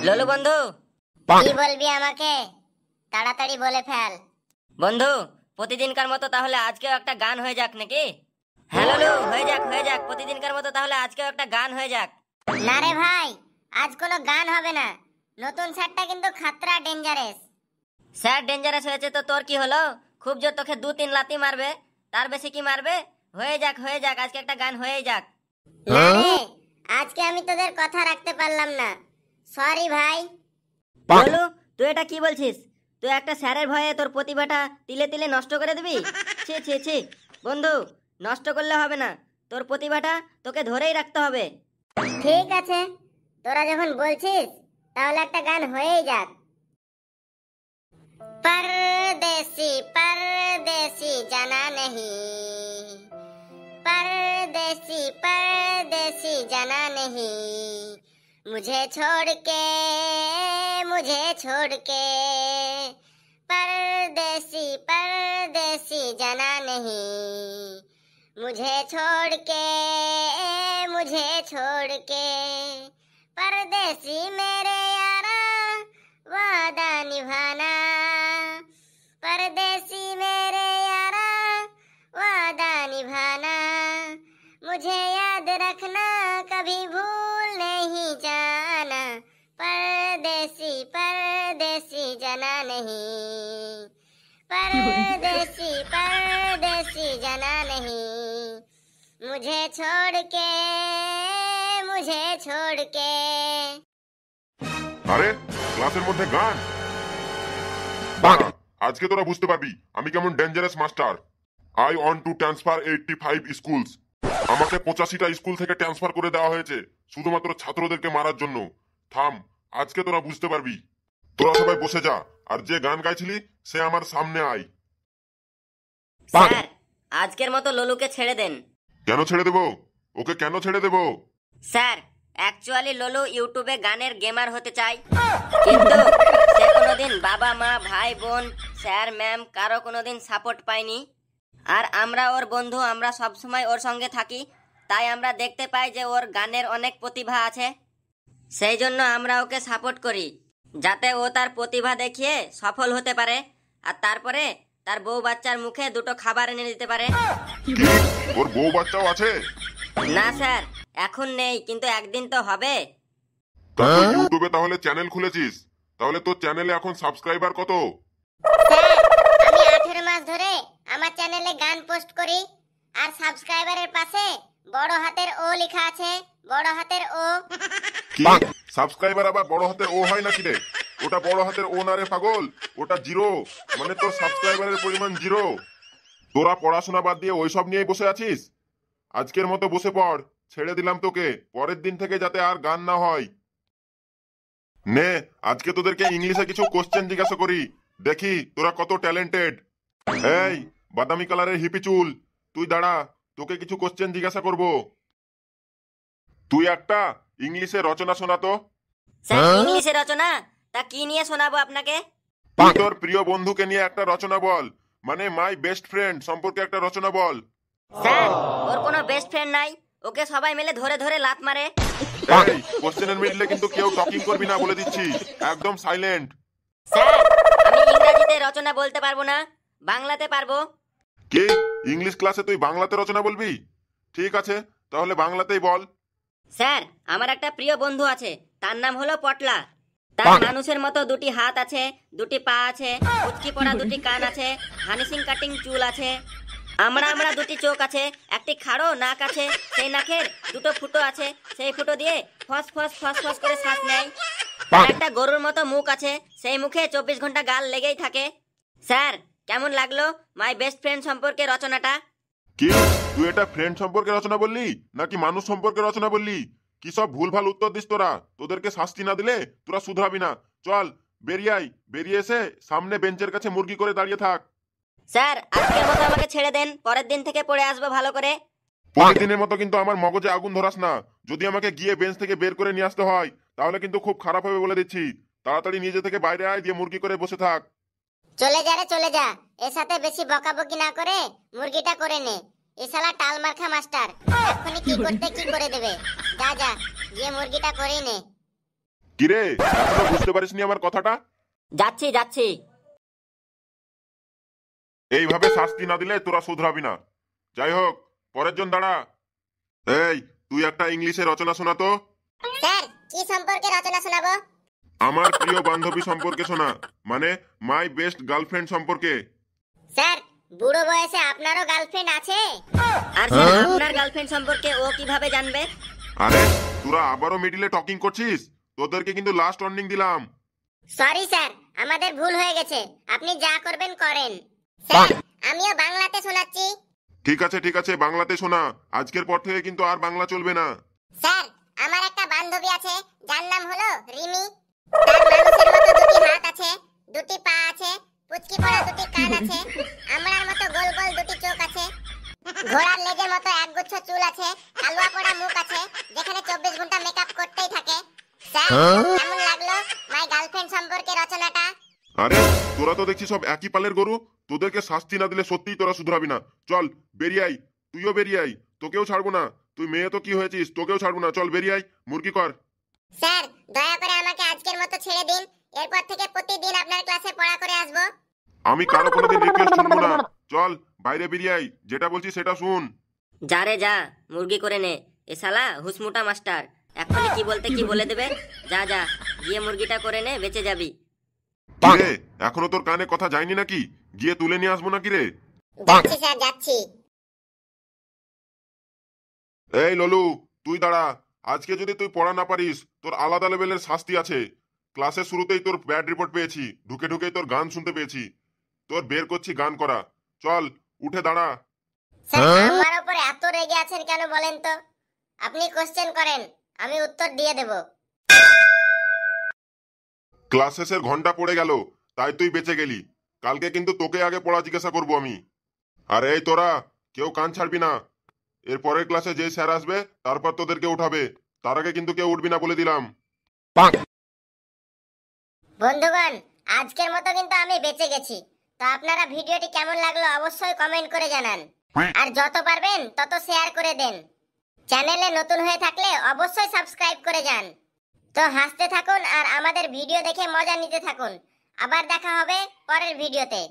ললু বন্ধু, কি বলবি আমাকে? তাড়াতাড়ি বলে ফেল। বন্ধু প্রতিদিনকার মতো তাহলে আজকেও একটা গান হয়ে যাক নাকি? হ্যাঁ ললু, হয়ে যাক প্রতিদিনকার মতো তাহলে আজকেও একটা গান হয়ে যাক। না রে ভাই, আজ কোনো গান হবে না। নতুন স্যারটা কিন্তু খাতরা ডেঞ্জারাস। স্যার ডেঞ্জারাস হয়েছে তো তোর কি হলো? খুব জোর তোকে 2-3 লাথি মারবে, তার বেশি কি মারবে? হয়ে যাক আজকে একটা গান হয়ে যাক। না রে, আজকে আমি তোদের কথা রাখতে পারলাম না। সরি ভাই। ললু তুই এটা কি বলছিস? তুই একটা স্যারের ভয়ে তোর প্রতিভাটা তিলে তিলে নষ্ট করে দিবি? ছি বন্ধু, নষ্ট করলে হবে না, তোর প্রতিভাটা তোকে ধরেই রাখতে হবে। ঠিক আছে, তোরা যখন বলছিস তাহলে একটা গান হয়েই যাক। परदेसी परदेसी जाना नहीं, परदेसी परदेसी जाना नहीं, मुझे छोड़ के परदेसी परदेसी जाना नहीं, मुझे छोड़ के परदेसी मेरे यारा वादा निभाना, परदेसी मेरे यारा वादा निभाना, मुझे याद रखना कभी भूल नहीं जाना, परदेसी परदेसी जाना नहीं, परदेसी परदेसी जाना नहीं, मुझे छोड़ के আরে ক্লাসের মধ্যে গান! আজকে তোরা বুঝতে পারবি আমি কেমন dangerous master. I want to transfer 85 schools. আমাকে 85টা স্কুল থেকে ট্রান্সফার করে দেওয়া হয়েছে শুধুমাত্র ছাত্রদেরকে মারার জন্য। থাম, আজকে তোরা বুঝতে পারবি। তোরা সবাই বসে যা, আর যে গান গাইছিলি সে আমার সামনে আয়। স্যার আজকের মতো ললুকে ছেড়ে দেন। কেন ছেড়ে দেবো? ওকে কেন ছেড়ে দেবো? স্যার অ্যাকচুয়ালি ললু ইউটিউবে গানের গেমার হতে চায়, কিন্তু সে কোনোদিন বাবা মা ভাই বোন স্যার ম্যাম কারো কোনোদিন সাপোর্ট পায়নি। আর আমরা ওর বন্ধু, আমরা সবসময় ওর সঙ্গে থাকি, তাই আমরা দেখতে পাই যে ওর গানের অনেক প্রতিভা আছে। সেই জন্য আমরা ওকে সাপোর্ট করি, যাতে ও তার প্রতিভা দেখিয়ে সফল হতে পারে, আর তারপরে তার বউ বাচ্চার মুখে দুটো খাবার এনে দিতে পারে। ওর বউ বাচ্চাও আছে? না স্যার, এখন নেই, কিন্তু একদিন তো হবে। তুই ইউটিউবে তাহলে চ্যানেল খুলেছিস, তাহলে তোর চ্যানেলে এখন সাবস্ক্রাইবার কত? স্যার, আমি 18 মাস ধরে আমার চ্যানেলে গান পোস্ট করি, আর সাবস্ক্রাইবারের পাশে বড় হাতের ও লেখা আছে, বড় হাতের ও। কি সাবস্ক্রাইবার আবার বড় হাতের ও হয় নাকি রে? ওটা বড় হাতের ও না রে পাগল, ওটা জিরো, মানে তোর সাবস্ক্রাইবারের পরিমাণ জিরো। তোরা পড়াশোনা বাদ দিয়ে ওইসব নিয়েই বসে আছিস? আজকের মতো বসে পড়, ছেড়ে দিলাম তোকে, পরের দিন থেকে যাতে আর গান না হয়। নে, আজকে তোদেরকে ইংলিশে কিছু কোশ্চেন জিজ্ঞাসা করি, দেখি তোরা কত ট্যালেন্টেড। এই বাদামি কালারের হিপি চুল, তুই দাঁড়া, তোকে কিছু কোশ্চেন জিজ্ঞাসা করব। তুই একটা ইংলিশে রচনা শোনাতো। স্যার ইংলিশে রচনা? তা কি নিয়ে শোনাবো আপনাকে? তুই তোর প্রিয় বন্ধুকে নিয়ে একটা রচনা বল, মানে মাই বেস্ট ফ্রেন্ড সম্পর্কে একটা রচনা বল। স্যার ওর কোনো বেস্ট ফ্রেন্ড নাই, ওকে সবাই মিলে ধরে ধরে লাত মারে। এই কোশ্চেনের মিডলে কিন্তু কেউ টকিং করবি না বলে দিচ্ছি, একদম সাইলেন্ট। স্যার আমি ইংরেজিতে রচনা বলতে পারবো না, বাংলাতে পারবো। কি ইংলিশ ক্লাসে তুই বাংলাতে রচনা বলবি? ঠিক আছে, তাহলে বাংলাতেই বল। স্যার আমার একটা প্রিয় বন্ধু আছে, তার নাম হলো পটলা। তার মানুষের মতো দুটি হাত আছে, দুটি পা আছে, উচকি পড়া দুটি কান আছে, হানিসিং কাটিং চুল আছে, আমরা দুটি চোখ আছে, একটি খাড়ো নাক আছে, সেই নাকের দুটো ফুটো আছে, সেই ফুটো দিয়ে ফস ফস ফস ফস করে শ্বাস নেয়। আর একটা গরুর মতো মুখ আছে, সেই মুখে 24 ঘন্টা গাল লেগেই থাকে। স্যার কেমন লাগলো মাই বেস্ট ফ্রেন্ড সম্পর্কে রচনাটা? কি তুই এটা ফ্রেন্ড সম্পর্কে রচনা বললি নাকি মানুষ সম্পর্কে রচনা বললি? কি সব ভুলভাল উত্তর দিস তোরা, তোদেরকে শাস্তি না দিলে তোরা শুধরাবি না। চল বেরিয়ে আয়, বেরিয়ে এসে সামনে বেঞ্চের কাছে মুরগি করে দাঁড়িয়ে থাক। স্যার আজকের মতো আমাকে ছেড়ে দেন, পরের দিন থেকে পড়ে আসবো ভালো করে। পরের দিনের মতো কিন্তু আমার মগজে আগুন ধরাস না। যদি আমাকে গিয়ে বেঞ্চ থেকে বের করে নিয়ে আসতে হয় তাহলে কিন্তু খুব খারাপ হবে বলে দিচ্ছি। তাড়াতাড়ি নিজে থেকে বাইরে আয়, দিয়ে মুরগি করে বসে থাক। চলে যা রে চলে যা, এর সাথে বেশি বকাবকি না করে মুরগিটা করে নে। এ শালা টাল মার্কা মাস্টার, এখনি কি করতে কি করে দেবে। যা যা, গিয়ে মুরগিটা করেই নে। কিরে, এখনো বুঝতে পারিসনি আমার কথাটা? যাচ্ছি যাচ্ছি। এইভাবে শাস্তি না দিলে তোরা শুধরাবি না। যাই হোক, পরের জন দাঁড়া। এই, তুই একটা ইংলিশে রচনা শোনা তো। স্যার কি সম্পর্কে রচনা শোনাবো? আমার প্রিয় বান্ধবী সম্পর্কে শোনা, মানে মাই বেস্ট গার্লফ্রেন্ড সম্পর্কে। স্যার বুড়ো বয়সে আপনারও গার্লফ্রেন্ড আছে? আর স্যার আপনার গার্লফ্রেন্ড সম্পর্কে ও কিভাবে জানবে? আরে, তোরা আবারও মিডিলে টকিং করছিস? তোদেরকে কিন্তু লাস্ট ওয়ার্নিং দিলাম। সরি স্যার, আমাদের ভুল হয়ে গেছে, আপনি যা করবেন করেন। স্যার আমিও বাংলাতে শোনাচ্ছি। ঠিক আছে ঠিক আছে, বাংলাতে শোনা। আজকের পর থেকে কিন্তু আর বাংলা চলবে না। স্যার আমার একটা বান্ধবী আছে, যার নাম হলো রিমি। তার মানুষের মতো দুটি হাত আছে, দুটি পা আছে, পুচকি পড়া দুটি কান আছে, আমরার মতো গোল গোল দুটি চোখ আছে, ঘোড়ার লেজের মতো একগুচ্ছ চুল আছে, কালুয়া পড়া মুখ আছে, যেখানে 24 ঘন্টা মেকআপ করতেই থাকে। স্যার কেমন লাগলো মাই গার্লফ্রেন্ড সম্পর্কে রচনাটা? আরে, তোরা তো দেখছি সব একই পালের গরু। তোদেরকে শাস্তি না দিলে সত্যিই তোরা শুধরাবি না। চল বেরিয়ে আই, তুইও বেরিয়ে আই, তোকেও ছাড়বো না। তুই মেয়ে তো কি হয়েছিস, তোকেও ছাড়বো না। চল বেরিয়ে আই, মুরগি কর। স্যার দয়া করে আমাকে আজকের মতো ছেড়ে দিন, এরপর থেকে প্রতিদিন আপনার ক্লাসে পড়া করে আসবো। আমি কারো কোনোদিন রিকোয়েস্ট শুনবো না। চল বাইরে বেরিয়ে আই, যেটা বলছি সেটা শুন। যা রে যা, মুরগি করে নে। এ শালা হুসমুটা মাস্টার, এখনই কি বলতে কি বলে দেবে। যা যা, গিয়ে মুরগিটা করে নে, বেঁচে যাবি। কিরে, এখনো তোর কানে কথা যায়নি নাকি? গিয়ে তুলে নিয়ে আসবো নাকি রে? যাচ্ছি স্যার যাচ্ছি। এই ললু, তুই দাঁড়া। আজকে যদি তুই পড়া না পারিস, তোর আলাদা লেভেলের শাস্তি আছে। ক্লাসের শুরুতেই তোর ব্যাড রিপোর্ট পেয়েছি, ঢুকে ঢুকেই তোর গান শুনতে পেয়েছি। তোর বের করছি গান করা। চল উঠে দাঁড়া। স্যার আমার উপর এত রেগে আছেন কেন বলেন তো? আপনি কোশ্চেন করেন, আমি উত্তর দিয়ে দেব। ক্লাস শেষের ঘন্টা পড়ে গেল, তাই তুই বেঁচে গেলি। কালকে কিন্তু তোকে আগে পড়া জিজ্ঞাসা করবো আমি। আর এই তোরা কেউ কান ছাড়বি না। এর পরের ক্লাসে যে স্যার আসবে তারপর তোদেরকে উঠাবে, তার আগে কিন্তু কেউ উঠবি না বলে দিলাম। বন্ধুগণ আজকের মতো কিন্তু আমি বেঁচে গেছি। তো আপনারা ভিডিওটি কেমন লাগলো অবশ্যই কমেন্ট করে জানান, আর যত পারবেন তত শেয়ার করে দেন। চ্যানেলে নতুন হয়ে থাকলে অবশ্যই সাবস্ক্রাইব করে যান। তো হাসতে থাকুন আর আমাদের ভিডিও দেখে মজা নিতে থাকুন। আবার দেখা হবে পরের ভিডিওতে।